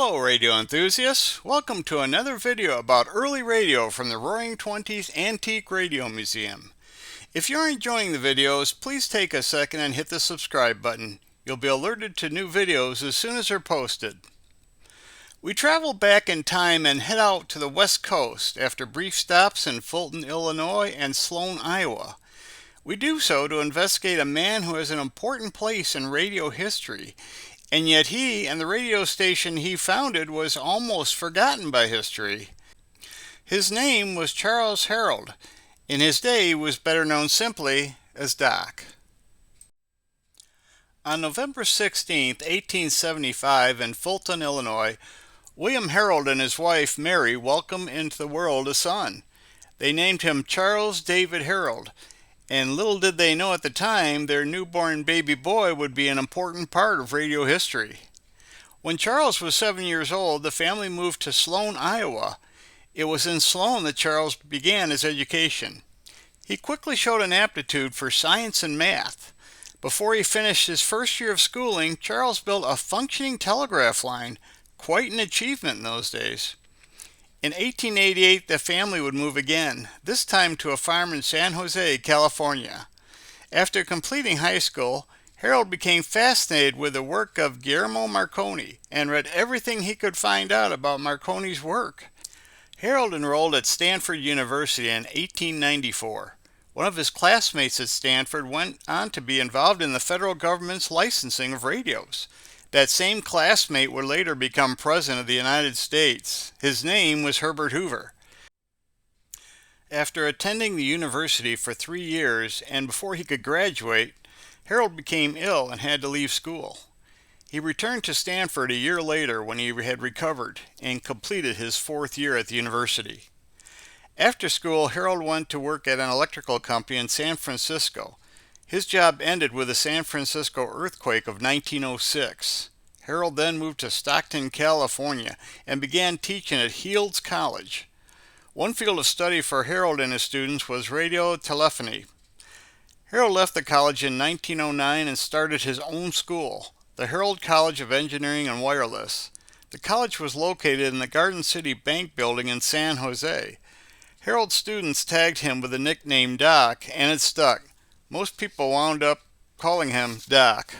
Hello radio enthusiasts, welcome to another video about early radio from the Roaring Twenties Antique Radio Museum. If you're enjoying the videos, please take a second and hit the subscribe button. You'll be alerted to new videos as soon as they're posted. We travel back in time and head out to the West Coast after brief stops in Fulton, Illinois and Sloan, Iowa. We do so to investigate a man who has an important place in radio history, and yet he and the radio station he founded was almost forgotten by history. His name was Charles Herrold. In his day, he was better known simply as Doc. On November 16, 1875, in Fulton, Illinois, William Herrold and his wife Mary welcomed into the world a son. They named him Charles David Herrold, and little did they know at the time their newborn baby boy would be an important part of radio history. When Charles was 7 years old, the family moved to Sloan, Iowa. It was in Sloan that Charles began his education. He quickly showed an aptitude for science and math. Before he finished his first year of schooling, Charles built a functioning telegraph line, quite an achievement in those days. In 1888, the family would move again, this time to a farm in San Jose, California. After completing high school, Herrold became fascinated with the work of Guillermo Marconi and read everything he could find out about Marconi's work. Herrold enrolled at Stanford University in 1894. One of his classmates at Stanford went on to be involved in the federal government's licensing of radios. That same classmate would later become President of the United States. His name was Herbert Hoover. After attending the university for 3 years and before he could graduate, Herrold became ill and had to leave school. He returned to Stanford a year later when he had recovered and completed his 4th year at the university. After school, Herrold went to work at an electrical company in San Francisco. His job ended with the San Francisco earthquake of 1906. Herrold then moved to Stockton, California, and began teaching at Heald's College. One field of study for Herrold and his students was radio telephony. Herrold left the college in 1909 and started his own school, the Herrold College of Engineering and Wireless. The college was located in the Garden City Bank building in San Jose. Herrold's students tagged him with the nickname Doc, and it stuck. Most people wound up calling him Doc.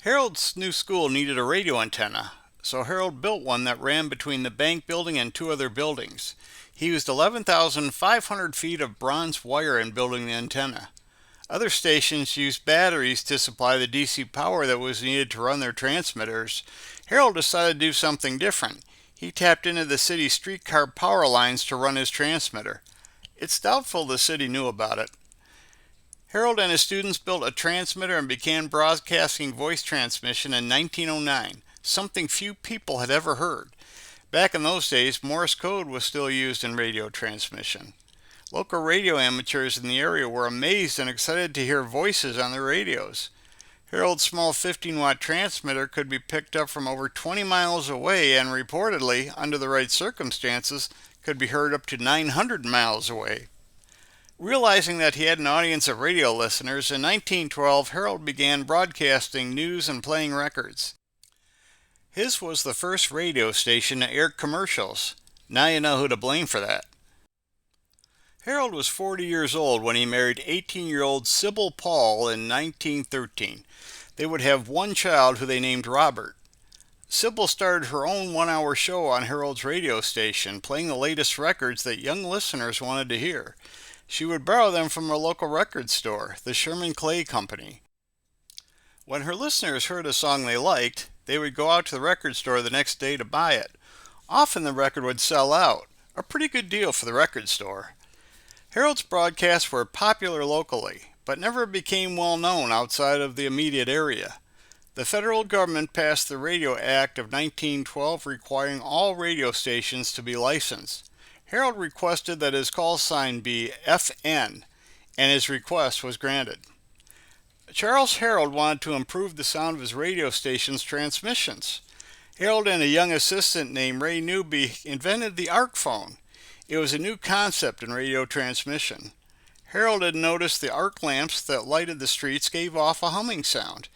Herrold's new school needed a radio antenna, so Herrold built one that ran between the bank building and 2 other buildings. He used 11,500 feet of bronze wire in building the antenna. Other stations used batteries to supply the DC power that was needed to run their transmitters. Herrold decided to do something different. He tapped into the city's streetcar power lines to run his transmitter. It's doubtful the city knew about it. Herrold and his students built a transmitter and began broadcasting voice transmission in 1909, something few people had ever heard. Back in those days, Morse code was still used in radio transmission. Local radio amateurs in the area were amazed and excited to hear voices on their radios. Herrold's small 15-watt transmitter could be picked up from over 20 miles away and reportedly, under the right circumstances, could be heard up to 900 miles away. Realizing that he had an audience of radio listeners, in 1912 Herrold began broadcasting news and playing records. His was the first radio station to air commercials. Now you know who to blame for that. Herrold was 40 years old when he married 18-year-old Sybil Paul in 1913. They would have one child who they named Robert. Sybil started her own 1-hour show on Herrold's radio station, playing the latest records that young listeners wanted to hear. She would borrow them from her local record store, the Sherman Clay Company. When her listeners heard a song they liked, they would go out to the record store the next day to buy it. Often the record would sell out, a pretty good deal for the record store. Herrold's broadcasts were popular locally, but never became well known outside of the immediate area. The federal government passed the Radio Act of 1912 requiring all radio stations to be licensed. Herrold requested that his call sign be FN, and his request was granted. Charles Herrold wanted to improve the sound of his radio station's transmissions. Herrold and a young assistant named Ray Newby invented the arc phone. It was a new concept in radio transmission. Herrold had noticed the arc lamps that lighted the streets gave off a humming sound.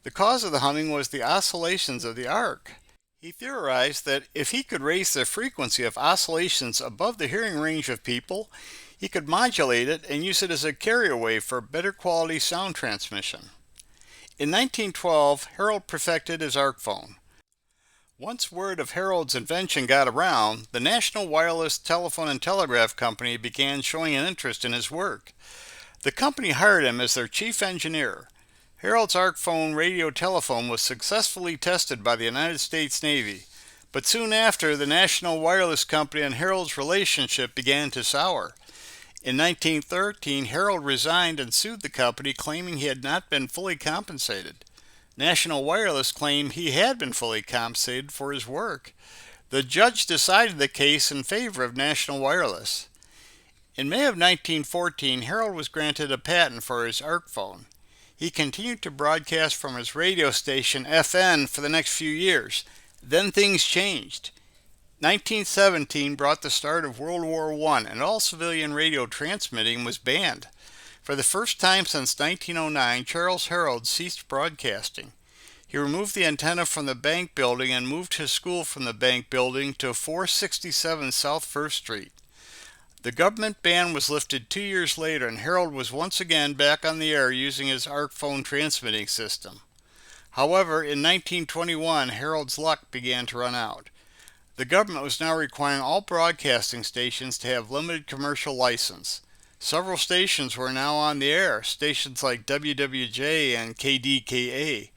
The cause of the humming was the oscillations of the arc. He theorized that if he could raise the frequency of oscillations above the hearing range of people, he could modulate it and use it as a carrier wave for better quality sound transmission. In 1912, Herrold perfected his arc phone. Once word of Herrold's invention got around, the National Wireless Telephone and Telegraph Company began showing an interest in his work. The company hired him as their chief engineer. Herrold's arc phone radio telephone was successfully tested by the United States Navy, but soon after, the National Wireless Company and Herrold's relationship began to sour. In 1913, Herrold resigned and sued the company, claiming he had not been fully compensated. National Wireless claimed he had been fully compensated for his work. The judge decided the case in favor of National Wireless. In May of 1914, Herrold was granted a patent for his arc phone. He continued to broadcast from his radio station FN for the next few years. Then things changed. 1917 brought the start of World War I, and all civilian radio transmitting was banned. For the first time since 1909, Charles Herrold ceased broadcasting. He removed the antenna from the bank building and moved his school from the bank building to 467 South First Street. The government ban was lifted 2 years later, and Herrold was once again back on the air using his arc phone transmitting system. However, in 1921, Herrold's luck began to run out. The government was now requiring all broadcasting stations to have limited commercial license. Several stations were now on the air, stations like WWJ and KDKA.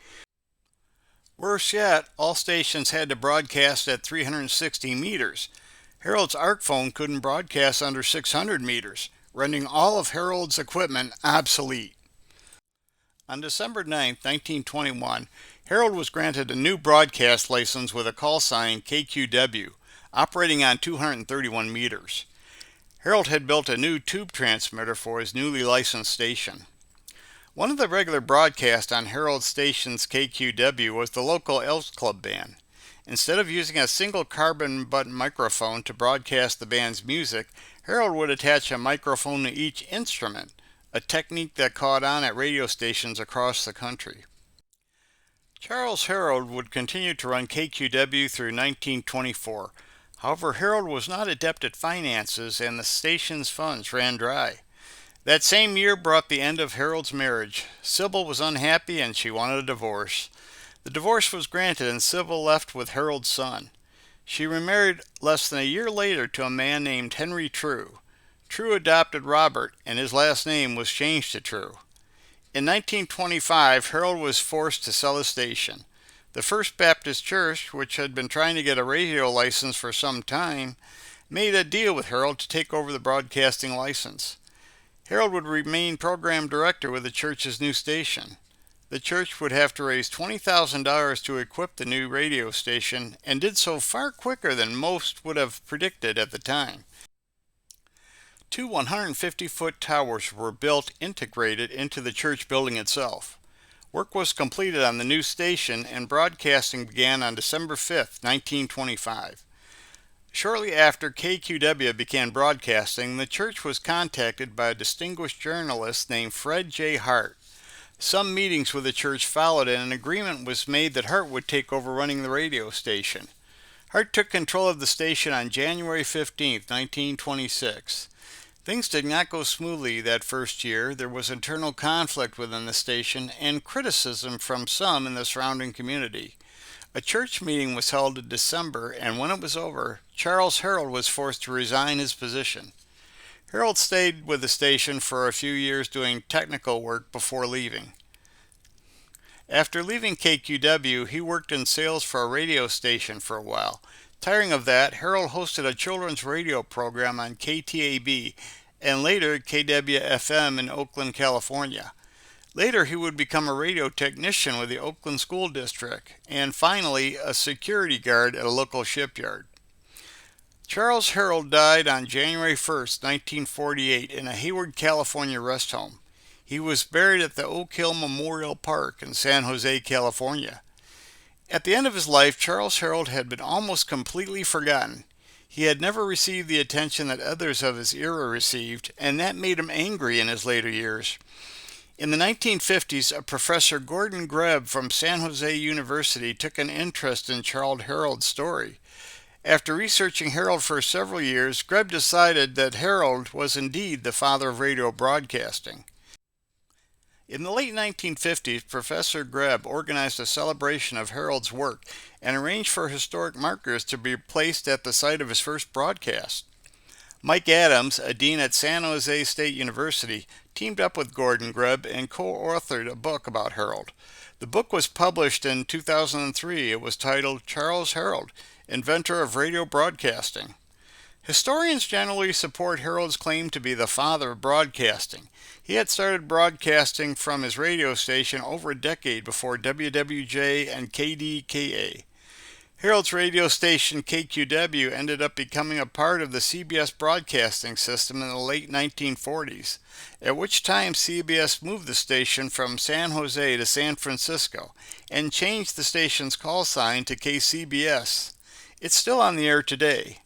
Worse yet, all stations had to broadcast at 360 meters. Herrold's arc phone couldn't broadcast under 600 meters, rendering all of Herrold's equipment obsolete. On December 9, 1921, Herrold was granted a new broadcast license with a call sign KQW, operating on 231 meters. Herrold had built a new tube transmitter for his newly licensed station. One of the regular broadcasts on Herrold's station's KQW was the local Elks Club band. Instead of using a single carbon button microphone to broadcast the band's music, Herrold would attach a microphone to each instrument, a technique that caught on at radio stations across the country. Charles Herrold would continue to run KQW through 1924. However, Herrold was not adept at finances and the station's funds ran dry. That same year brought the end of Herrold's marriage. Sybil was unhappy and she wanted a divorce. The divorce was granted and Sybil left with Herrold's son. She remarried less than a year later to a man named Henry True. True adopted Robert and his last name was changed to True. In 1925, Herrold was forced to sell his station. The First Baptist Church, which had been trying to get a radio license for some time, made a deal with Herrold to take over the broadcasting license. Herrold would remain program director with the church's new station. The church would have to raise $20,000 to equip the new radio station, and did so far quicker than most would have predicted at the time. Two 150-foot towers were built integrated into the church building itself. Work was completed on the new station and broadcasting began on December 5, 1925. Shortly after KQW began broadcasting, the church was contacted by a distinguished journalist named Fred J. Hart. Some meetings with the church followed and an agreement was made that Hart would take over running the radio station. Hart took control of the station on January 15, 1926. Things did not go smoothly that first year. There was internal conflict within the station and criticism from some in the surrounding community. A church meeting was held in December, and when it was over, Charles Herrold was forced to resign his position. Herrold stayed with the station for a few years doing technical work before leaving. After leaving KQW, he worked in sales for a radio station for a while. Tiring of that, Herrold hosted a children's radio program on KTAB and later KWFM in Oakland, California. Later, he would become a radio technician with the Oakland School District and finally a security guard at a local shipyard. Charles Herrold died on January 1, 1948 in a Hayward, California rest home. He was buried at the Oak Hill Memorial Park in San Jose, California. At the end of his life, Charles Herrold had been almost completely forgotten. He had never received the attention that others of his era received, and that made him angry in his later years. In the 1950s, a Professor Gordon Greb from San Jose University took an interest in Charles Herrold's story. After researching Herrold for several years, Greb decided that Herrold was indeed the father of radio broadcasting. In the late 1950s, Professor Greb organized a celebration of Herrold's work and arranged for historic markers to be placed at the site of his first broadcast. Mike Adams, a dean at San Jose State University, teamed up with Gordon Greb and co-authored a book about Herrold. The book was published in 2003. It was titled Charles Herrold, Inventor of Radio Broadcasting. Historians generally support Herrold's claim to be the father of broadcasting. He had started broadcasting from his radio station over a decade before WWJ and KDKA. Herrold's radio station KQW ended up becoming a part of the CBS broadcasting system in the late 1940s, at which time CBS moved the station from San Jose to San Francisco and changed the station's call sign to KCBS. It's still on the air today.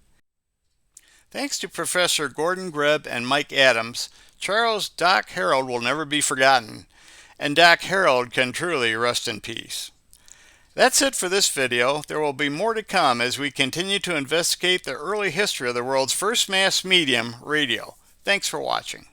Thanks to Professor Gordon Greb and Mike Adams, Charles Doc Herrold will never be forgotten, and Doc Herrold can truly rest in peace. That's it for this video. There will be more to come as we continue to investigate the early history of the world's first mass medium, radio. Thanks for watching.